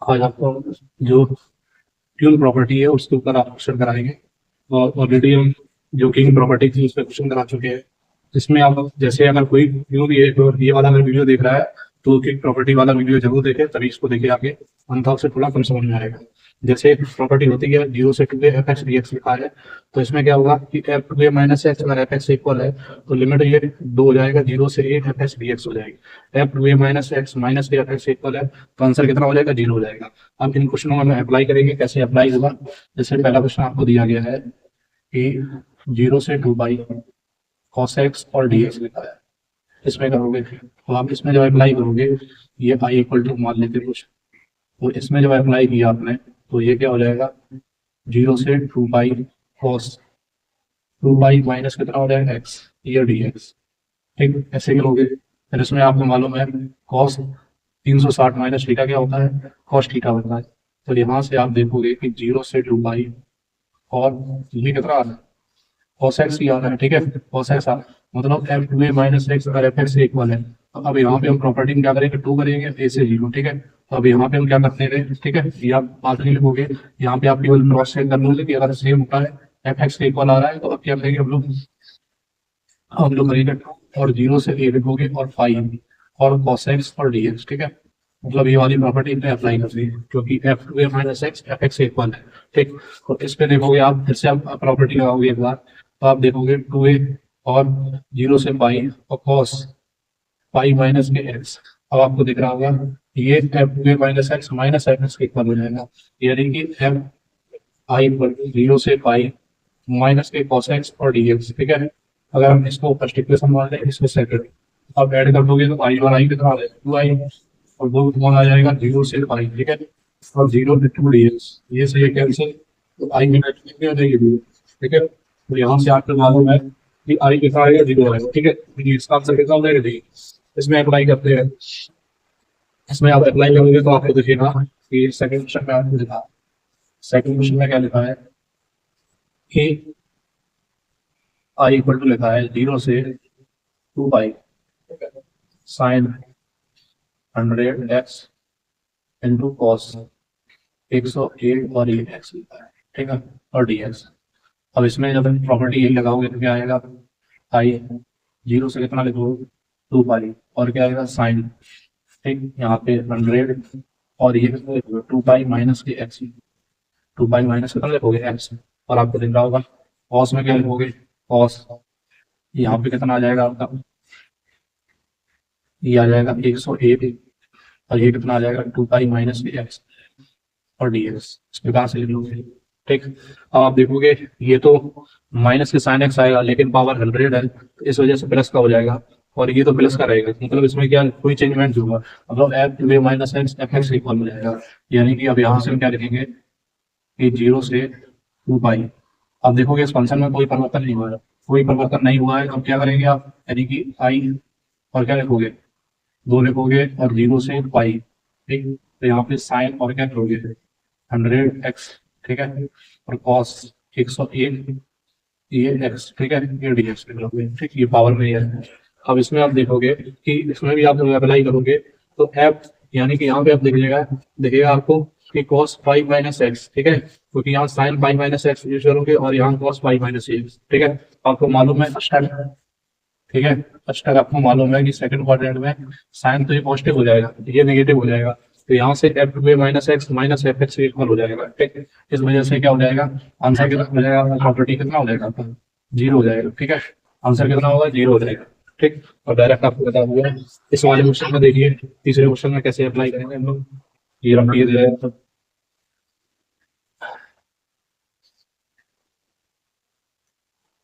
आज आपको जो ट्यून प्रॉपर्टी है उसके ऊपर आप क्वेश्चन कराएंगे। और ऑलरेडी हम जो किंग प्रॉपर्टी थी उस पर क्वेश्चन करा चुके हैं। इसमें आप जैसे अगर कोई न्यू ये वाला अगर वीडियो देख रहा है तो किंग प्रॉपर्टी वाला वीडियो जरूर देखे, तभी इसको देखे आगे, अन्यथा उसे थोड़ा कम समझ में आएगा। जैसे प्रॉपर्टी होती है जीरो से two F x D X लिखा है, तो इसमें क्या होगा कि एफ टू ए माइनस एक्स अगर एफ एक्स इक्वल है तो लिमिट ये दो हो जाएगा, जीरो से A F x D X हो जाएगी। F two A minus A F x equal है तो आंसर कितना हो जाएगा, जीरो हो जाएगा। अब इन क्वेश्चनों में अप्लाई करेंगे, कैसे अप्लाई होगा। जैसे पहला क्वेश्चन आपको दिया गया है कि जीरो से टू बाई कॉस एक्स और डी एक्स लिखा है, इसमें करोगे तो आप इसमें जब अप्लाई करोगे, ये आई इक्वल टू मान लेते हैं कुछ, तो इसमें जब अप्लाई किया आपने तो ये क्या हो जाएगा, जीरो से two by cos two by minus कितना हो जाएगा एक्स, ये डी एक्स। ठीक, ऐसे करोगे। फिर इसमें आपको मालूम है कॉस 360 माइनस थीटा क्या होता है, कॉस थीटा होता है। तो यहाँ से आप देखोगे कि जीरो से टू बाई और ये कितना आ रहा है, cos x ही आ रहा है। ठीक है, cos x आ मतलब एफ टू ए माइनस एक्स अगर एफ एक्स इक्वल है, तो अब यहाँ पे हम प्रॉपर्टी में क्या करेंगे, टू करेंगे ए से जीरो। ठीक है, तो अब यहाँ पे हम क्या करते हैं, ठीक है, ये आप बात नहीं लिखोगे, यहाँ पे आप केवल क्रॉस चेक कर लोगे कि अगर सेम होता है एफ एक्स के इक्वल आ रहा है, तो अब क्या करेंगे हम लोग करेंगे टू और जीरो से ए लिखोगे और फाइव और cos x और डी एक्स। ठीक है, मतलब ये वाली प्रॉपर्टी पे अप्लाई कर दी क्योंकि एफ टू ए minus x f x equal है। ठीक, तो इस पे देखोगे आप, फिर से आप प्रॉपर्टी लगाओगे एक बार, तो आप देखोगे टू ए और जीरो से पाई और cos pi minus k x. अब आपको दिख रहा होगा ये एफ टू ए माइनस एक्स के इक्वल हो जाएगा, यानी कि एफ आई जीरो से पाई माइनस के कॉस एक्स और डी एक्स। ठीक है, अगर हम इसको फर्स्ट इक्वेशन मान लें, इसको सेकंड, अब ऐड कर दोगे तो आई और आई कितना आ जाएगा, टू आई, और दो कौन आ जाएगा, जीरो से पाई। ठीक है, और जीरो टू डी एक्स, ये सही कैंसिल, तो आई मिनट कितनी हो जाएगी, ठीक है। तो यहाँ से आपको मालूम है कि आई कितना आएगा, जीरो आएगा। ठीक है, तो इसका आंसर कितना हो जाएगा, डी। इसमें अप्लाई करते हैं, इसमें आप अप्लाई करोगे तो आपको दिखेगा कि सेकंड क्वेश्चन में आपको लिखा, सेकंड क्वेश्चन में क्या लिखा है कि आई इक्वल टू लिखा है जीरो से two by sine 100 x into cos 108 और ये एक्स लिखा है। ठीक है, और डी एक्स। अब इसमें जब प्रॉपर्टी यही लगाओगे तो क्या आएगा, आई जीरो से कितना लिखोगे, टू पाई, और क्या आएगा साइन, ठीक, यहाँ पे 100 और ये to pi minus k x, to pi minus कितना लिखोगे एक्स, और आपको दिख रहा होगा कॉस में क्या लिखोगे, कॉस यहाँ पे कितना आ जाएगा आपका, ये आ जाएगा 108, और ये कितना आ जाएगा, to pi minus k x और डी एक्स। इस प्रकार से लिख लोगे। ठीक, अब आप देखोगे ये तो माइनस के साइन एक्स आएगा, लेकिन पावर 100 है तो इस वजह से प्लस का हो जाएगा, और ये तो प्लस का रहेगा, मतलब इसमें क्या कोई चेंजमेंट होगा, मतलब एफ टू ए minus x f x equal हो जाएगा। यानी कि अब यहाँ से हम क्या लिखेंगे कि जीरो से टू पाई। अब देखोगे इस फंक्शन में कोई परिवर्तन नहीं हुआ है, कोई परिवर्तन नहीं हुआ है, अब क्या करेंगे आप, यानी कि आई और क्या लिखोगे, दो लिखोगे और जीरो से पाई। ठीक, तो यहाँ पे साइन और क्या करोगे, 100 एक्स। ठीक है, और कॉस 101 ये एक्स। ठीक है, ये डी एक्स लिख लोगे। ठीक, ये पावर में ही है। अब इसमें आप देखोगे कि इसमें भी आप जब अप्लाई करोगे तो एफ, यानी कि यहाँ पे आप देखिएगा, देखिएगा आपको कि कॉस पाई माइनस एक्स। ठीक है, क्योंकि यहाँ sign pi minus x use करोगे और यहाँ कॉस पाई माइनस एक्स। ठीक है, आपको मालूम है फर्स्ट टाइम, ठीक है, फर्स्ट टाइम आपको मालूम है कि सेकंड क्वाड्रेंट में साइन तो ये पॉजिटिव हो जाएगा, ये नेगेटिव हो जाएगा, तो यहाँ से एफ टू ए माइनस एफ एक्स इक्वल हो जाएगा। ठीक, इस वजह से क्या हो जाएगा, आंसर कितना हो जाएगा, प्रॉपर्टी कितना हो जाएगा आपका, जीरो हो जाएगा। ठीक है, आंसर कितना होगा, जीरो हो जाएगा। ठीक, और डायरेक्ट आपको बता दूंगा इस वाले क्वेश्चन में, देखिए तीसरे क्वेश्चन में कैसे अप्लाई करेंगे हम लोग, ये रख दिए तो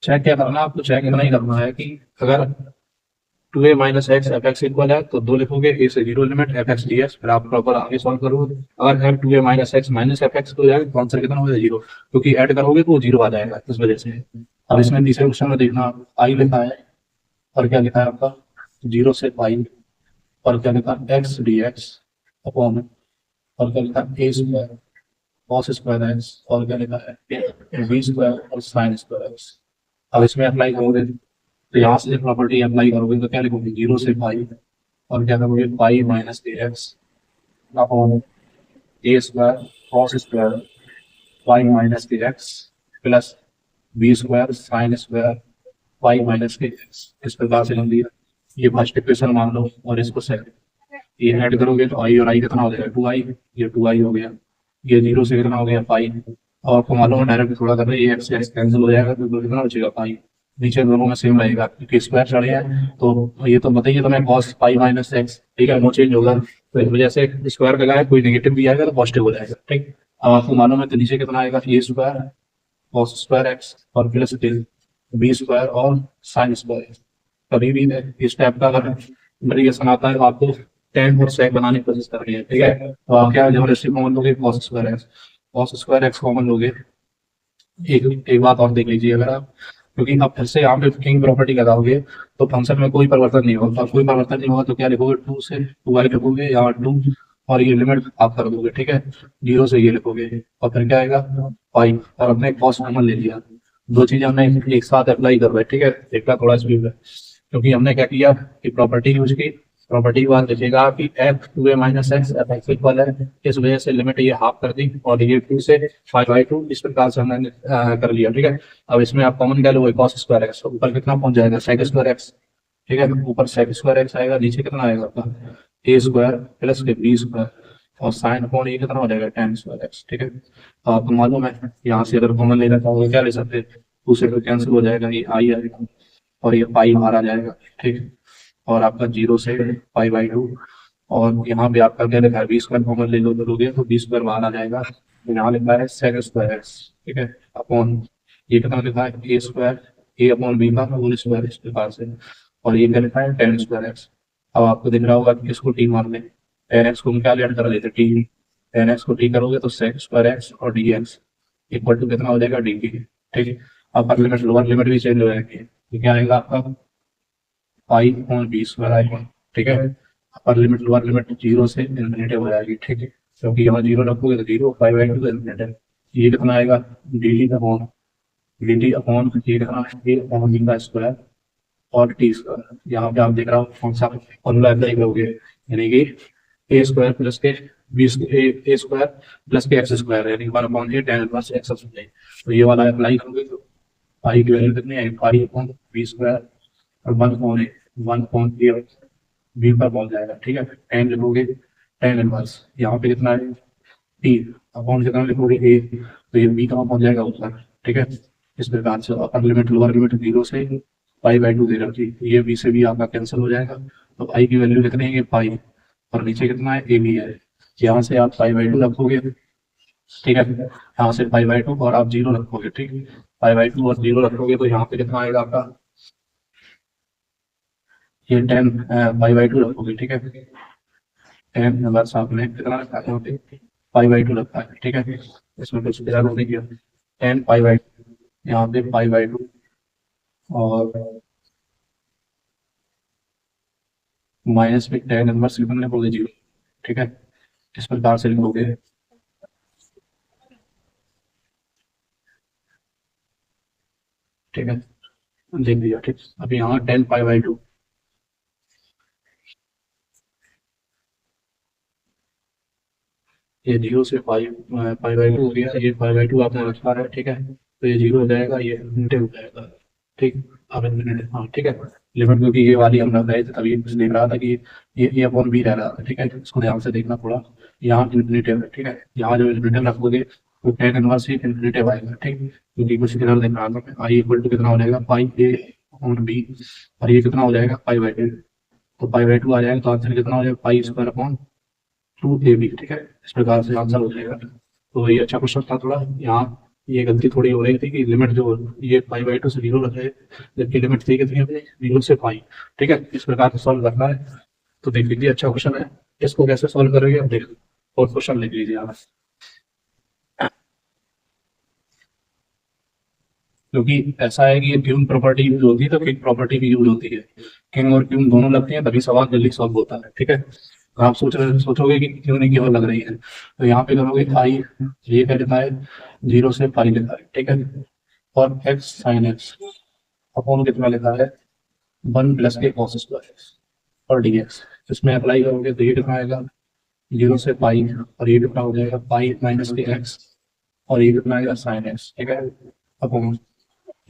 चेक क्या करना है आपको, चेक इतना ही करना है कि अगर टू ए minus x f x equal है तो दो लिखोगे ए से zero limit f x D x, फिर आप प्रॉपर आगे सॉल्व करोगे। अगर एफ टू ए minus x minus f x हो जाएगा तो आंसर कितना हो जाएगा, जीरो, क्योंकि ऐड करोगे तो वो जीरो आ जाएगा, इस वजह से। अब इसमें तीसरे क्वेश्चन में देखना, आई लिखा है और क्या लिखा है आपका, जीरो से पाई, और क्या लिखा है एक्स डी एक्स अपॉन, और क्या लिखा है ए स्क्वायर कॉस स्क्वायर एक्स, और क्या लिखा है बी स्क्वायर और साइन स्क्वायर एक्स। अब इसमें अप्लाई करोगे तो यहाँ से प्रॉपर्टी अप्लाई करोगे तो क्या लिखोगे, जीरो से पाई, और क्या करोगे pi minus a x upon a square cos square y minus k x plus b square sine square y minus k x. इस प्रकार से हम दिया, ये फर्स्ट इक्वेशन मान लो और इसको सेकंड, ये ऐड करोगे तो आई और आई कितना हो जाएगा 2i, ये 2i हो गया, ये जीरो से कितना हो गया पाई, और आपको मालूम है डायरेक्ट थोड़ा कर रहे हैं एक्स एक्स कैंसिल हो जाएगा तो कितना बचेगा पाई, नीचे दोनों में सेम रहेगा क्योंकि स्क्वायर चढ़े हैं तो ये तो बताइए तुम्हें कॉस पाई माइनस एक्स, ठीक है, नो चेंज होगा तो इस वजह से स्क्वायर का है कोई नेगेटिव भी आएगा तो पॉजिटिव हो जाएगा, ठीक। अब आपको मालूम है तो नीचे कितना आएगा ए स्क्वायर कॉस स्क्वायर एक्स और प्लस बी स्क्वायर और साइन स्क्वायर। कभी भी इस टाइप का अगर वेरिएशन आता है तो आपको टेन और सेक बनाने की कोशिश कर रही है, ठीक है, तो आप क्या जबरदस्ती कॉमन लोगे कॉस स्क्वायर एक्स कॉमन लोगे। एक बात और देख लीजिए अगर आप, क्योंकि आप फिर से यहाँ पे किंग प्रॉपर्टी लगाओगे तो फंक्शन में कोई परिवर्तन नहीं होगा, कोई परिवर्तन नहीं होगा तो क्या लिखोगे 2 से 2i लिखोगे या 2 और ये लिमिट आप कर दोगे, ठीक है, 0 से ये लिखोगे और फिर क्या आएगा पाई और अपने कॉस कॉमन ले लिया, दो चीजें हमने एक साथ अप्लाई कर रहे हैं, ठीक है, देखना थोड़ा स्पीड है क्योंकि हमने क्या किया कि प्रॉपर्टी यूज की, प्रॉपर्टी के बाद लिखेगा कि F 2a minus x f x equal है, इस वजह से लिमिट ये हाफ कर दी और ये 2 से 5/2 इस प्रकार से हमने कर लिया, ठीक है। अब इसमें आप कॉमन क्या लोगे कॉस स्क्वायर एक्स, ऊपर कितना पहुंच जाएगा सेक स्क्वायर एक्स, ठीक है, ऊपर सेक स्क्वायर एक्स आएगा, नीचे कितना आएगा आपका ए स्क्वायर प्लस के बी स्क्वायर और साइन अपॉन ये कितना हो जाएगा टेन स्क्वायर एक्स, ठीक है। तो आपको मालूम है यहाँ से अगर कॉमन लेना चाहोगे क्या ले सकते हैं, 2 से तो कैंसिल हो जाएगा, ये आई आएगा और ये पाई बाहर आ जाएगा, ठीक है, और आपका 0 से पाई/2 और यहाँ पे आपका क्या लिखा है बी स्क्वायर कॉमन ले लो तो लोगे तो बी स्क्वायर बाहर आ जाएगा, यहाँ लिखा है सेक स्क्वायर एक्स, ठीक है, अपॉन ये कितना लिखा है ए स्क्वायर ए अपॉन बी का होल स्क्वायर इस प्रकार से, और ये क्या लिखा है टेन स्क्वायर एक्स। अब आपको दिख रहा होगा कि इसको टी मान लें, टेन एक्स को हम क्या लेट कर लेते टी, टेन एक्स को टी करोगे तो सेक स्क्वायर एक्स और डी एक्स इक्वल टू कितना हो जाएगा डी टी, ठीक है। अपर लिमिट लोअर लिमिट भी चेंज हो जाएगी, ये क्या आएगा आपका पाई और बी स्क्वायर आएगा, ठीक है, अपर लिमिट लोअर लिमिट 0 से इन्फिनिटी हो जाएगी, ठीक है, क्योंकि यहाँ 0 रखोगे तो 0 5/2 इन्फिनिटी, ये कितना आएगा डी अपॉन डी अपॉन ये कितना है अपॉन बी का स्क्वायर और टी स्क्वायर, यहाँ पे आप देख रहा हो कौन सा फॉर्मूला अप्लाई करोगे, यानी कि ए स्क्वायर प्लस के बी ए स्क्वायर प्लस के एक्स स्क्वायर यानी 1/8 tan इनवर्स एक्स स्क्वायर, तो ये वाला अप्लाई करोगे तो पाई की वैल्यू कितनी आएगी पाई अपॉन बी स्क्वायर और 1/8 बी पर पहुंच जाएगा, ठीक है, tan लिखोगे tan इनवर्स यहाँ पे कितना है टी अपॉन कितना लिखोगे ए तो ये बी कहाँ पहुंच जाएगा ऊपर, ठीक है। इस प्रकार से अपर लिमिट लोअर लिमिट 0 से पाई/2 दे रखी, ये बी से भी आपका कैंसिल हो जाएगा तो पाई की वैल्यू कितनी है पाई और नीचे कितना है ए बी है, यहाँ से आप पाई/2 रखोगे, ठीक है, यहाँ से पाई/2 और आप 0 रखोगे, ठीक है, पाई/2 और 0 रखोगे तो यहाँ पे कितना आएगा आपका ये 10 पाई/2 रखोगे, ठीक है, 10 बस आपने कितना रखा है यहाँ पे पाई/2 रखा है, ठीक है, इसमें कुछ गलत नहीं किया 10 पाई/2 यहाँ पे पाई/2 और माइनस में tan इनवर्स लिखने बोले 0, ठीक है, इस प्रकार से लिखोगे, ठीक है, लिख दिया, ठीक। अब यहाँ 10 पाई/2 ये 0 से पाई/2 हो गया, ये पाई/2 आपने रखा है, ठीक है, तो ये 0 हो जाएगा ये इनफिनिटी हो जाएगा, ठीक, अब इनफिनिटी हाँ ठीक है, लिमिट क्योंकि ये वाली हम रख रहे थे तभी कुछ देख रहा था कि ये अपॉन बी रह रहा था, ठीक है, इसको ध्यान से देखना थोड़ा, यहाँ इनफिनिटी है, ठीक है, यहाँ जो इनफिनिटी रखोगे तो tan इनवर्स ही इनफिनिटी आएगा, ठीक, क्योंकि कुछ इधर देख रहा था मैं आई इक्वल टू कितना हो जाएगा पाई ए अपॉन बी और ये कितना हो जाएगा पाई/2, तो पाई/2 आ जाएगा तो आंसर कितना हो जाएगा पाई स्क्वायर अपॉन 2ab, ठीक है, इस प्रकार से आंसर हो जाएगा। तो ये अच्छा क्वेश्चन था थोड़ा, यहाँ ये गलती थोड़ी हो रही थी कि लिमिट जो ये पाई/2 से 0 रख रहे जबकि लिमिट थी कितनी है 0 से पाई, ठीक है, इस प्रकार से सॉल्व करना है, तो देख लीजिए अच्छा क्वेश्चन है, इसको कैसे सॉल्व करेंगे अब देख और क्वेश्चन लिख लीजिए आप, क्योंकि ऐसा है कि ये क्यून प्रॉपर्टी यूज होती है तो किंग प्रॉपर्टी भी यूज होती है, किंग और क्यून दोनों लगती है तभी सवाल जल्दी सॉल्व होता है, ठीक है। तो आप सोचोगे कि क्यों नहीं केवल लग रही है तो यहाँ पे करोगे पाई ये क्या लिखा है 0 से पाई लिखा है, ठीक है, और एक्स साइन एक्स अपॉन कितना लिखा है 1 प्लस के कॉस स्क्वायर एक्स और डी एक्स, इसमें अप्लाई करोगे तो ये कितना आएगा जीरो से पाई, और ये कितना हो जाएगा पाई माइनस के एक्स, और ये कितना आएगा साइन एक्स, ठीक है। अब हम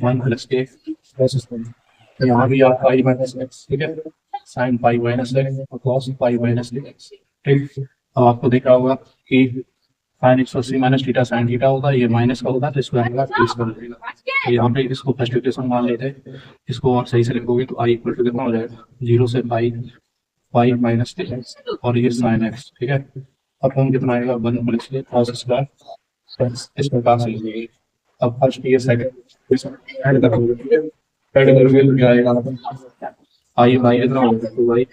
वन प्लस के प्लस, तो यहाँ भी आप पाई माइनस एक्स, ठीक है, साइन पाई माइनस एक्स और कॉस पाई माइनस एक्स, ठीक। अब आपको दिख रहा होगा कि sine 180 minus theta sine theta होगा, ये माइनस का होगा तो इसको आएगा प्लस कर देगा। तो यहाँ पे इसको फर्स्ट इक्वेशन मान लेते हैं, इसको और सही से लिखोगे तो आई इक्वल टू कितना हो जाएगा जीरो से पाई, पाई माइनस एक्स और ये साइन एक्स, ठीक है। अब हम कितना आएगा वन प्लस के कॉस स्क्वायर एक्स, इस प्रकार से लिखेंगे। अब फर्स्ट ये सेकंड ऐड करोगे, ठीक है, ऐड करोगे तो क्या आएगा आई बाई कितना होगा टू बाई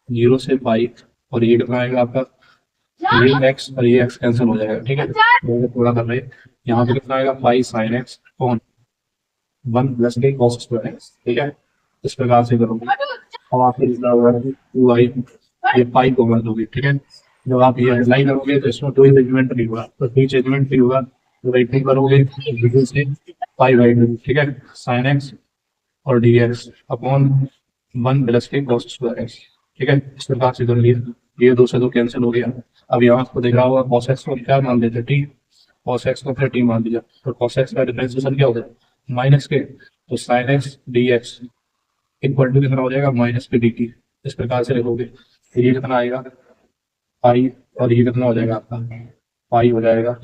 जीरो से पाई, और ये कितना आएगा आपका ये एक्स और ये एक्स कैंसिल हो जाएगा, ठीक है। तो थोड़ा कर रहे हैं, यहाँ पे कितना आएगा pi sine x on one plus के कॉस स्क्वायर एक्स, ठीक है। इस प्रकार से करोगे। अब आपको लिखना होगा टू आई, ये पाई को मत दोगे, ठीक है। जब आप ये अप्लाई करोगे तो इसमें कोई चेंजमेंट नहीं होगा, तो कोई चेंजमेंट नहीं होगा तो राइटिंग करोगे बिल्कुल से पाई बाई टू, ठीक है, साइन एक्स और D x upon one plus के कॉस स्क्वायर एक्स, ठीक है। इस प्रकार से कर लिया, ये दो से दो कैंसिल हो गया। अब यहाँ आपको देख रहा होगा कॉस एक्स को क्या मान लेते टी, कॉस एक्स को फिर टी मान दिया, तो कॉस एक्स का डिफरेंशिएशन क्या हो गया माइनस के, तो sine X D X equal to कितना हो जाएगा माइनस के डी टी। इस प्रकार से लिखोगे, फिर ये कितना आएगा पाई, और ये कितना हो जाएगा आपका पाई हो जाएगा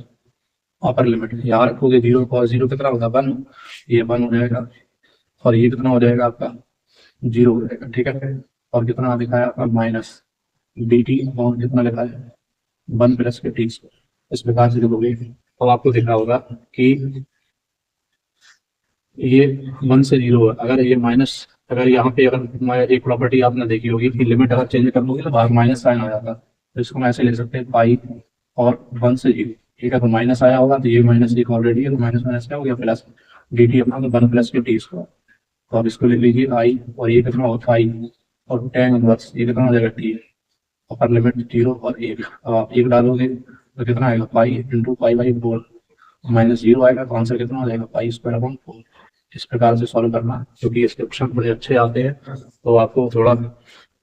अपर लिमिट, यहाँ रखोगे जीरो कॉस जीरो कितना होगा वन, ये वन हो जाएगा, और ये कितना हो जाएगा आपका जीरो हो जाएगा, ठीक है। और कितना लिखा है आपका माइनस डी टी और कितना लिखा है वन प्लस के टी स्क्वायर। इस प्रकार से लिखोगे तो आपको दिख रहा होगा कि ये वन से जीरो है, अगर ये माइनस, अगर यहाँ पे अगर एक प्रॉपर्टी आपने देखी होगी कि लिमिट अगर चेंज कर लोगे तो बाहर माइनस साइन आ जाता, तो इसको हम ऐसे ले सकते हैं पाई और वन से जीरो, ठीक है। तो माइनस आया होगा तो ये माइनस एक ऑलरेडी है, तो माइनस माइनस क्या हो गया प्लस डी टी अपना वन प्लस के टी स्क्वायर। तो आप इसको लिख लीजिए आई, और ये कितना होगा पाई और टेन इनवर्स ये कितना हो जाएगा टी, अपर लिमिट जीरो और एक, अब आप एक डालोगे तो कितना आएगा pi into pi by four minus zero आएगा, तो आंसर कितना हो जाएगा पाई स्क्वायर अपॉन फोर। इस प्रकार से सॉल्व करना, क्योंकि इसके क्वेश्चन बड़े अच्छे आते हैं, तो आपको थोड़ा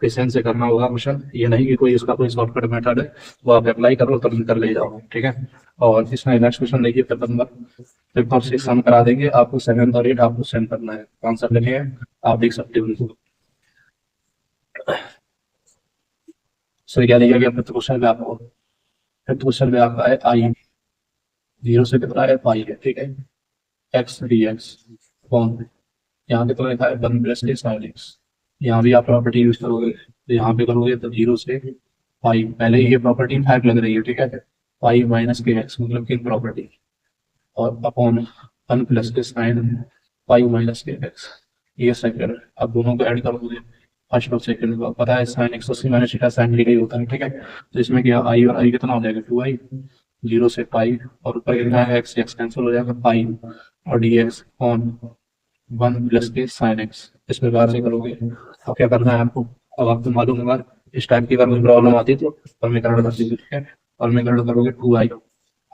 पेशेंस से करना होगा क्वेश्चन, ये नहीं कि कोई इसका कोई शॉर्टकट मेथड है वो आप अप्लाई करो तो कर ले जाओ, ठीक है। और इसमें नेक्स्ट क्वेश्चन देखिए पेपर नंबर, पेपर से सम करा देंगे आपको, 7 और 8 आपको सेंड करना है, आंसर लेने हैं, आप देख सकते हो उनको। सो क्या दिया गया फिफ्थ क्वेश्चन में आपको, फिफ्थ क्वेश्चन में आपका है आई, जीरो से कितना है पाई है, ठीक है, एक्स डी एक्स कौन, यहाँ पे तो लिखा है वन प्लस के साइन एक्स, यहाँ भी आप प्रॉपर्टी यूज करोगे तो यहाँ पे करोगे तो जीरो से पाई, पहले ये प्रॉपर्टी फाइव लग रही है, ठीक है, पाई माइनस के एक्स मतलब की प्रॉपर्टी, और अपॉन वन प्लस के sign pi minus k x, ये सेकंड, आप दोनों को ऐड करोगे फर्स्ट और सेकंड को, पता है sine 180 minus theta sine theta ही होता है, ठीक है। तो इसमें क्या आई और आई कितना हो जाएगा टू आई, जीरो से पाई, और ऊपर कितना है एक्स, एक्स कैंसिल हो जाएगा पाई और D x on one plus के साइन एक्स। इस प्रकार से करोगे, अब क्या करना है आपको, अब आपको मालूम होगा इस टाइप की अगर कोई प्रॉब्लम आती तो समीकरण कर दीजिए, ठीक है, और समीकरण करोगे टू आई,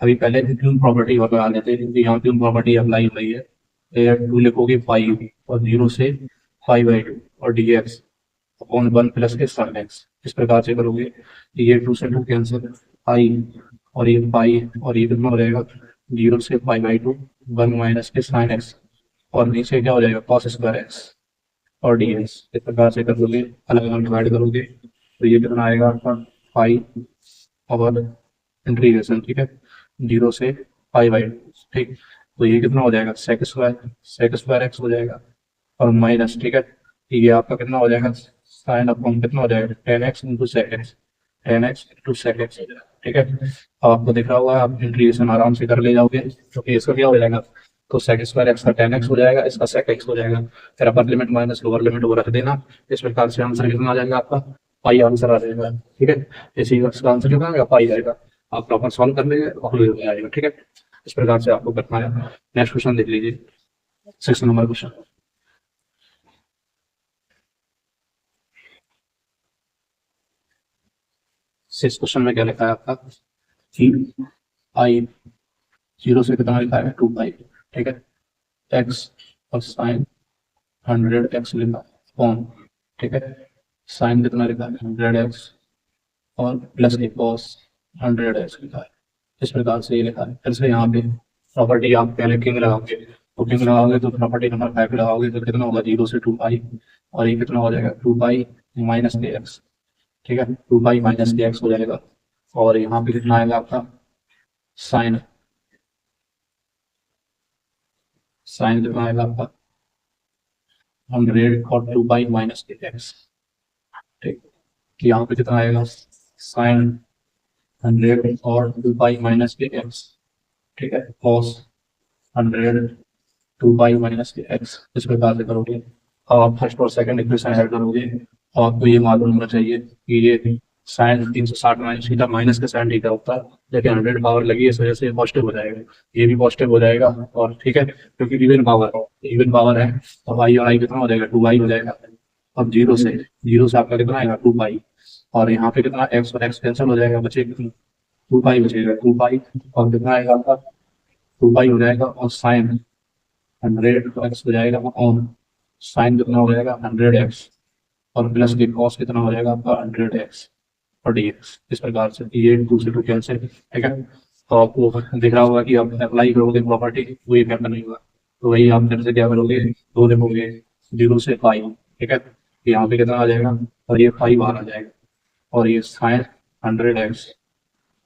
अभी पहले क्यून प्रॉपर्टी लगा लेते हैं क्योंकि यहाँ क्यून प्रॉपर्टी अप्लाई हो रही है, टू लिखोगे पाई और जीरो से पाई बाई टू और D x upon one plus के साइन एक्स। इस प्रकार से करोगे, ये टू से टू कैंसिल, आई और ये पाई और ये कितना हो जाएगा जीरो से pi by two one minus के साइन एक्स, और नीचे क्या हो जाएगा कॉस स्क्वायर एक्स और डी एक्स। इस प्रकार से कर लोगे, अलग अलग डिवाइड करोगे तो ये कितना आएगा आपका पाई और इंटीग्रेशन, ठीक है, जीरो से पाई बाई टू, ठीक। तो ये कितना हो जाएगा सेक स्क्वायर एक्स हो जाएगा और माइनस, ठीक है, ये आपका कितना हो जाएगा साइन अपॉन कितना हो जाएगा ten X into sec X, ten X into sec X, ठीक है। अब आपको दिख रहा होगा आप इंटीग्रेशन आराम से कर ले जाओगे, क्योंकि इसका क्या हो जाएगा तो सेक स्क्वायर एक्स का टेन एक्स हो जाएगा, इसका सेक एक्स हो जाएगा, फिर upper limit minus lower limit वो रख देना। इस प्रकार से आंसर कितना आ जाएगा आपका पाई आंसर आ जाएगा, ठीक है। इसी का आंसर कितना आएगा पाई आएगा, आप प्रॉपर सॉल्व कर लेंगे और हो जाएगा, ठीक है। इस प्रकार से आपको करना है। नेक्स्ट क्वेश्चन देख लीजिए, 6 नंबर क्वेश्चन। सिक्स क्वेश्चन में क्या लिखा है आपका कि आई जीरो से कितना लिखा है टू पाई, ठीक है, एक्स और साइन 100 एक्स लिखा है, ठीक है, साइन कितना लिखा है 100 एक्स और प्लस के कॉस 100x लिखा है। इस प्रकार से ये लिखा है। फिर से यहाँ पे प्रॉपर्टी आप पहले किंग लगाओगे, तो किंग लगाओगे तो प्रॉपर्टी नंबर 5 लगाओगे तो कितना होगा 0 से 2 पाई, और ये कितना हो जाएगा 2 पाई माइनस के एक्स। ठीक है, 2 पाई माइनस के एक्स हो जाएगा। और यहाँ पे कितना आएगा आपका साइन, साइन कितना आएगा आपका 100 और 2 पाई माइनस के एक्स। ठीक, यहाँ पे कितना आएगा साइन 100 और 2 पाई माइनस के एक्स। ठीक है, cos 100 2 pi minus k x. इस प्रकार से करोगे और आप फर्स्ट और सेकंड इक्वेशन ऐड करोगे, और आपको ये मालूम होना चाहिए कि ये साइन 360 माइनस सीधा माइनस का साइन थीटा होता है, लेकिन 100 पावर लगी है इस वजह से पॉजिटिव हो जाएगा, ये भी पॉजिटिव हो जाएगा। और ठीक है, क्योंकि इवन पावर है तो आई और आई कितना हो जाएगा 2 पाई हो जाएगा। अब जीरो से आपका कितना आएगा 2 पाई, और यहाँ पे कितना एक्स और एक्स कैंसिल हो जाएगा, बचेगा 2 पाई बचेगा 2 पाई, और कितना आएगा आपका 2 पाई हो जाएगा। और साइन 100 एक्स हो जाएगा, और साइन कितना हो जाएगा 100 एक्स, और प्लस के कॉस कितना हो जाएगा आपका 100 एक्स और dx। इस प्रकार से ये 2 से 2 कैंसिल। ठीक है, तो आपको दिख रहा होगा कि आप अप्लाई करोगे प्रॉपर्टी वही इफेक्ट नहीं होगा, तो वही आप फिर से क्या करोगे, दो लिखोगे 0 से पाई। ठीक है, यहाँ पे कितना आ जाएगा, और ये पाई बाहर आ जाएगा, और ये साइन 100 एक्स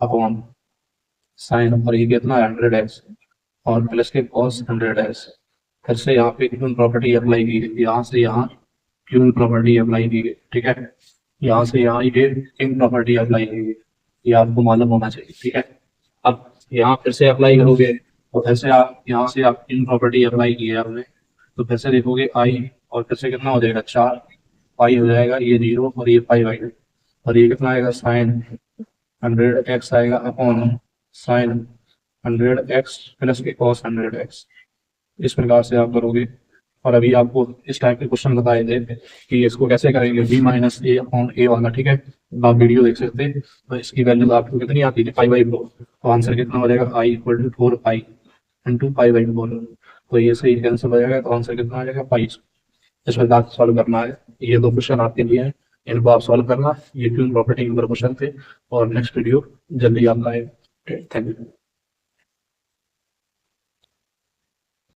अपॉन साइन, और ये कितना है 100 एक्स, और प्लस के कॉस 100 एक्स। फिर से यहाँ पे क्यून प्रॉपर्टी अप्लाई की गई, यहाँ से यहाँ क्यून प्रॉपर्टी अप्लाई की गई। ठीक है, यहाँ से यहाँ ये किंग प्रॉपर्टी अप्लाई की गई, ये आपको मालूम होना चाहिए। ठीक है, अब यहाँ फिर से अप्लाई करोगे, तो फिर से आप यहाँ से आप किंग प्रॉपर्टी अप्लाई की है आपने, तो फिर से देखोगे आई, और फिर से कितना हो जाएगा 4 पाई हो जाएगा, ये 0 और ये पाई बाई, और ये कितना आएगा साइन 100 एक्स आएगा अपॉन साइन 100 एक्स प्लस के कॉस 100 एक्स। इस प्रकार से आप करोगे। और अभी आपको इस टाइप के क्वेश्चन बताए थे कि इसको कैसे करेंगे b माइनस ए अपॉन ए वाला। ठीक है, आप वीडियो देख सकते हैं, तो इसकी वैल्यू आपको कितनी आती है 5/4, तो आंसर कितना हो जाएगा I equal to 4 pi into 5/4, तो ये सही कैंसिल हो जाएगा, तो आंसर कितना आ जाएगा पाई। इस प्रकार से सॉल्व करना है। ये 2 क्वेश्चन आपके लिए हैं, इनको आप सॉल्व करना। ये क्यों प्रॉपर्टी के ऊपर क्वेश्चन थे, और नेक्स्ट वीडियो जल्दी आपका आएगा। Thank you.